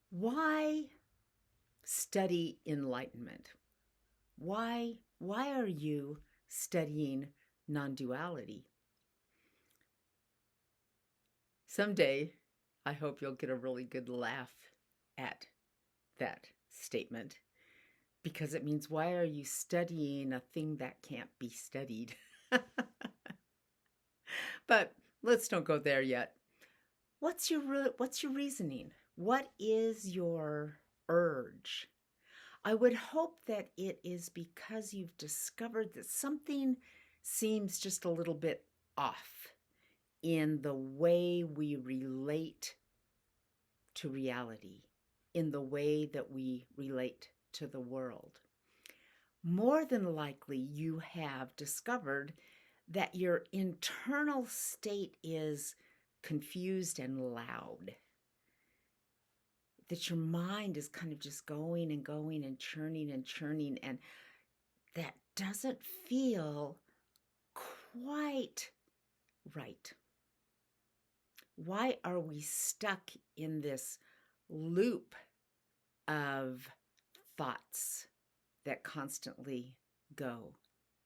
Why study enlightenment? Why are you studying non-duality? Someday, I hope you'll get a really good laugh at that statement because it means why are you studying a thing that can't be studied? But let's don't go there yet. What's your reasoning? What is your urge? I would hope that it is because you've discovered that something seems just a little bit off in the way we relate to reality, in the way that we relate to the world. More than likely, you have discovered that your internal state is confused and loud, that your mind is kind of just going and going and churning, and that doesn't feel quite right. Why are we stuck in this loop of thoughts that constantly go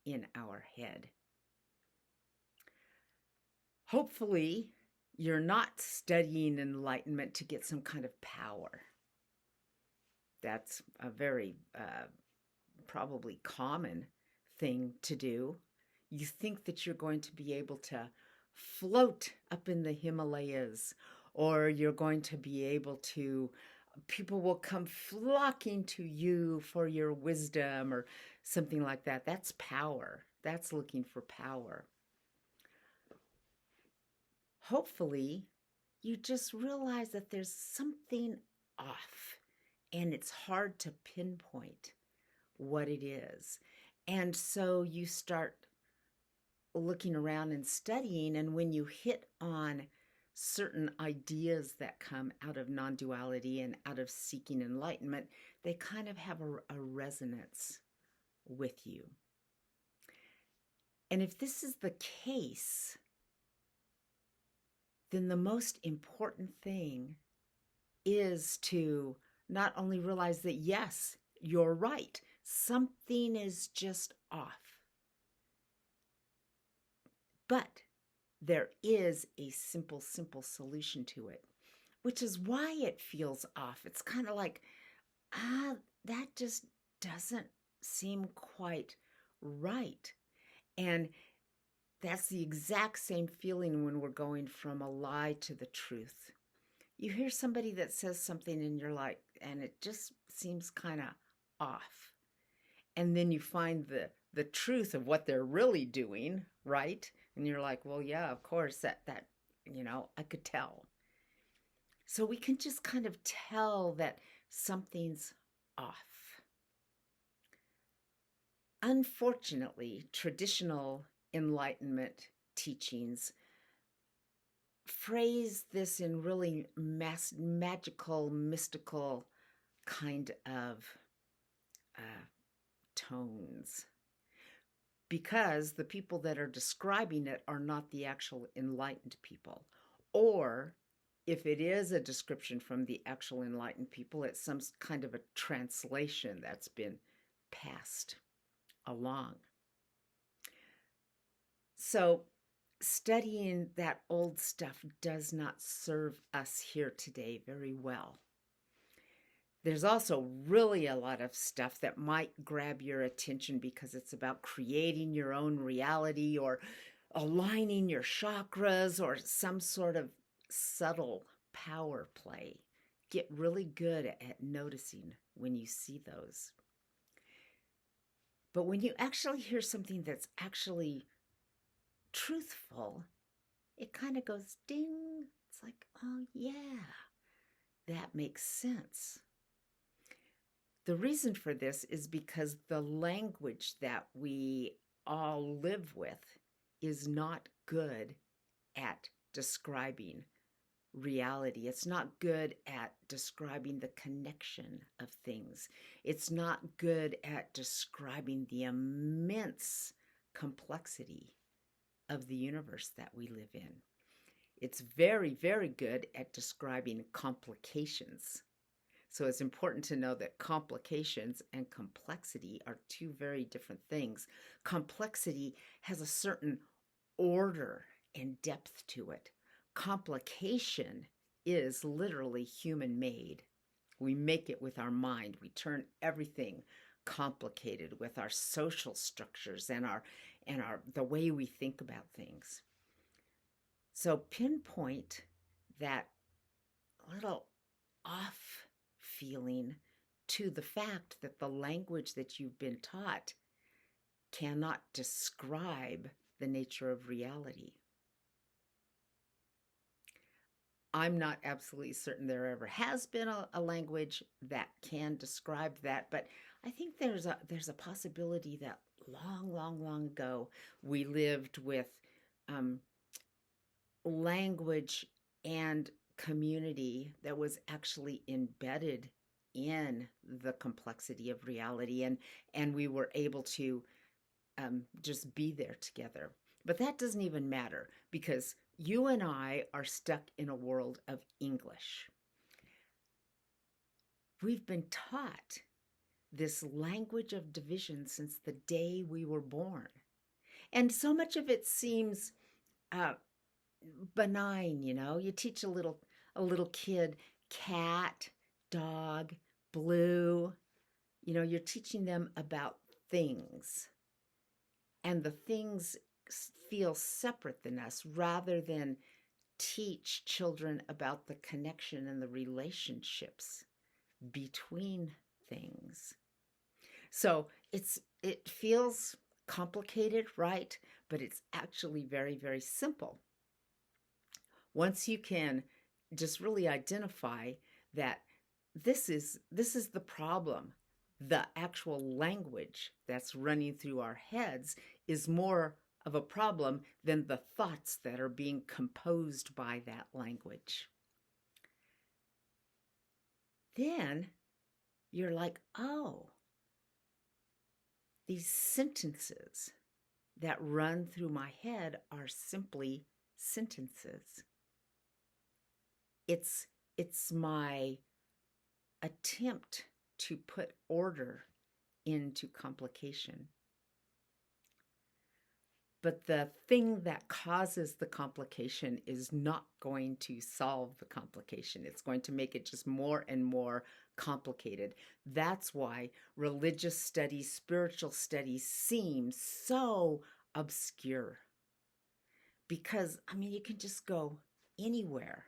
in our head? Hopefully, you're not studying enlightenment to get some kind of power. That's a very probably common thing to do. You think that you're going to be able to float up in the Himalayas, or you're going to be able to, people will come flocking to you for your wisdom or something like that. That's power. That's looking for power. Hopefully, you just realize that there's something off and it's hard to pinpoint what it is. And so you start looking around and studying, and when you hit on certain ideas that come out of non-duality and out of seeking enlightenment, they kind of have a resonance with you. And if this is the case, then the most important thing is to not only realize that, yes, you're right, something is just off, but there is a simple solution to it, which is why it feels off. It's kind of like, that just doesn't seem quite right. And that's the exact same feeling when we're going from a lie to the truth. You hear somebody that says something and you're like, and it just seems kind of off. And then you find the truth of what they're really doing, right? And you're like, well, yeah, of course, that I could tell. So we can just kind of tell that something's off. Unfortunately, traditional Enlightenment teachings phrase this in really magical, mystical kind of tones, because the people that are describing it are not the actual enlightened people. Or if it is a description from the actual enlightened people, it's some kind of a translation that's been passed along. So studying that old stuff does not serve us here today very well. There's also really a lot of stuff that might grab your attention because it's about creating your own reality or aligning your chakras or some sort of subtle power play. Get really good at noticing when you see those. But when you actually hear something that's actually truthful, it kind of goes ding. It's like, oh yeah, that makes sense. The reason for this is because the language that we all live with is not good at describing reality. It's not good at describing the connection of things. It's not good at describing the immense complexity of the universe that we live in. It's very, very good at describing complications. So it's important to know that complications and complexity are two very different things. Complexity has a certain order and depth to it. Complication is literally human made. We make it with our mind. We turn everything complicated with our social structures and our the way we think about things. So pinpoint that little off feeling to the fact that the language that you've been taught cannot describe the nature of reality. I'm not absolutely certain there ever has been a language that can describe that, but I think there's a possibility that long ago we lived with um, language and community that was actually embedded in the complexity of reality, and we were able to just be there together. But that doesn't even matter because you and I are stuck in a world of English. We've been taught this language of division since the day we were born. And so much of it seems uh, benign, you know. You teach a little kid cat, dog, blue. You know, you're teaching them about things. And the things feel separate than us rather than teach children about the connection and the relationships between things. So it feels complicated, right? But it's actually very simple. Once you can just really identify that this is the problem. The actual language that's running through our heads is more of a problem than the thoughts that are being composed by that language. Then you're like, oh, these sentences that run through my head are simply sentences. It's my attempt to put order into complication. But the thing that causes the complication is not going to solve the complication. It's going to make it just more and more complicated. That's why religious studies, spiritual studies seem so obscure. Because, I mean, you can just go anywhere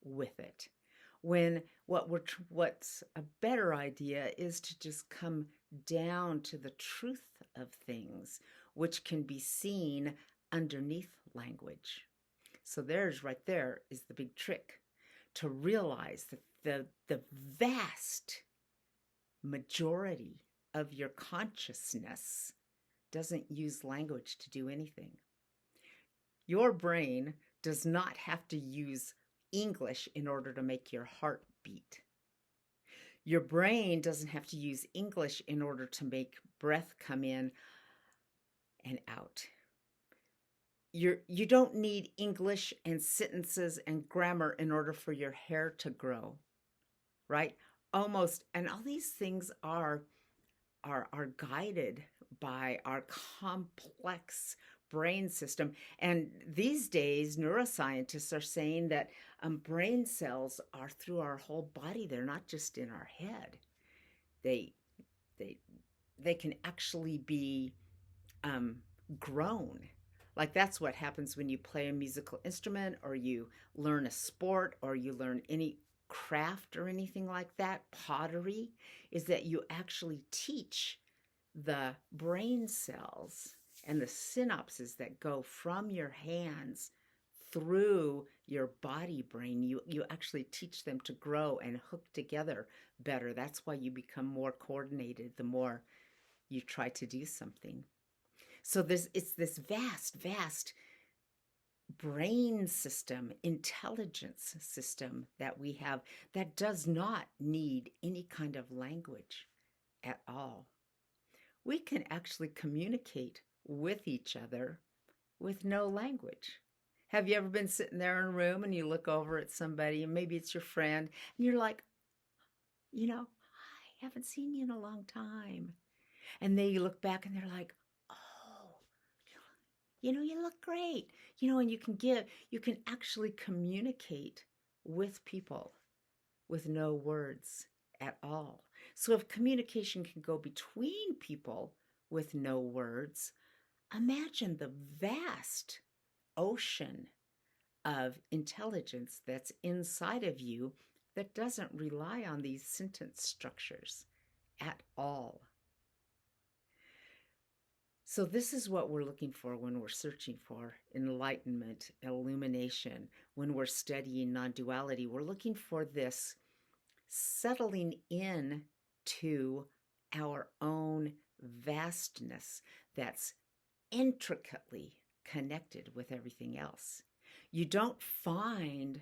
with it. When what's a better idea is to just come down to the truth of things, which can be seen underneath language. So right there is the big trick, to realize that the vast majority of your consciousness doesn't use language to do anything. Your brain does not have to use English in order to make your heart beat. Your brain doesn't have to use English in order to make breath come in and out. You don't need English and sentences and grammar in order for your hair to grow, right? Almost, and all these things are guided by our complex brain system. And these days, neuroscientists are saying that brain cells are through our whole body. They're not just in our head. They can actually be grown. Like that's what happens when you play a musical instrument or you learn a sport or you learn any craft or anything like that, pottery, is that you actually teach the brain cells and the synapses that go from your hands through your body brain. You actually teach them to grow and hook together better. That's why you become more coordinated the more you try to do something. So it's this vast brain system, intelligence system that we have that does not need any kind of language at all. We can actually communicate with each other with no language. Have you ever been sitting there in a room and you look over at somebody and maybe it's your friend and you're like, I haven't seen you in a long time. And then you look back and they're like, oh, you look great. And you can actually communicate with people with no words at all. So if communication can go between people with no words, imagine the vast ocean of intelligence that's inside of you that doesn't rely on these sentence structures at all. So this is what we're looking for when we're searching for enlightenment, illumination, when we're studying non-duality. We're looking for this settling in to our own vastness that's intricately connected with everything else. You don't find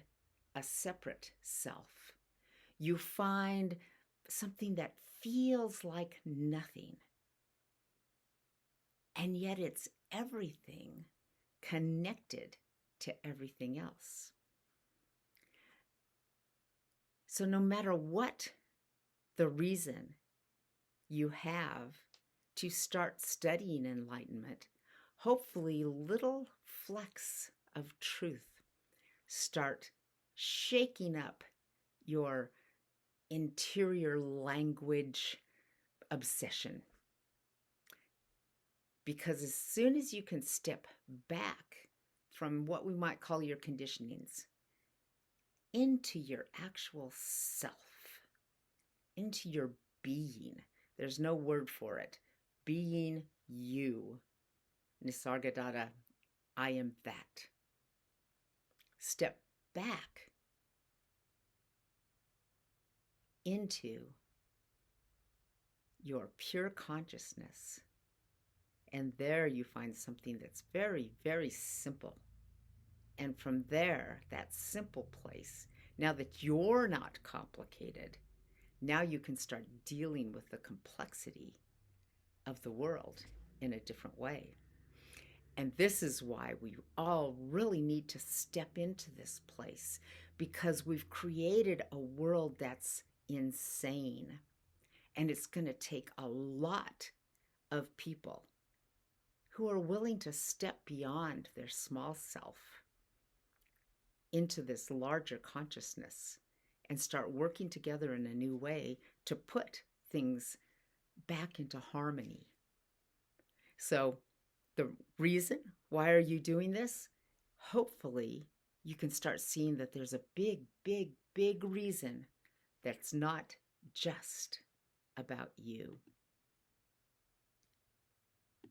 a separate self. You find something that feels like nothing. And yet it's everything connected to everything else. So no matter what the reason you have to start studying enlightenment, hopefully little flecks of truth start shaking up your interior language obsession. Because as soon as you can step back from what we might call your conditionings into your actual self, into your being, there's no word for it, being you, Nisargadatta, I am that. Step back into your pure consciousness. And there you find something that's very, very simple. And from there, that simple place, now that you're not complicated, now you can start dealing with the complexity of the world in a different way. And this is why we all really need to step into this place, because we've created a world that's insane. And it's going to take a lot of people who are willing to step beyond their small self into this larger consciousness and start working together in a new way to put things back into harmony. So the reason, why are you doing this? Hopefully you can start seeing that there's a big, big, big reason that's not just about you.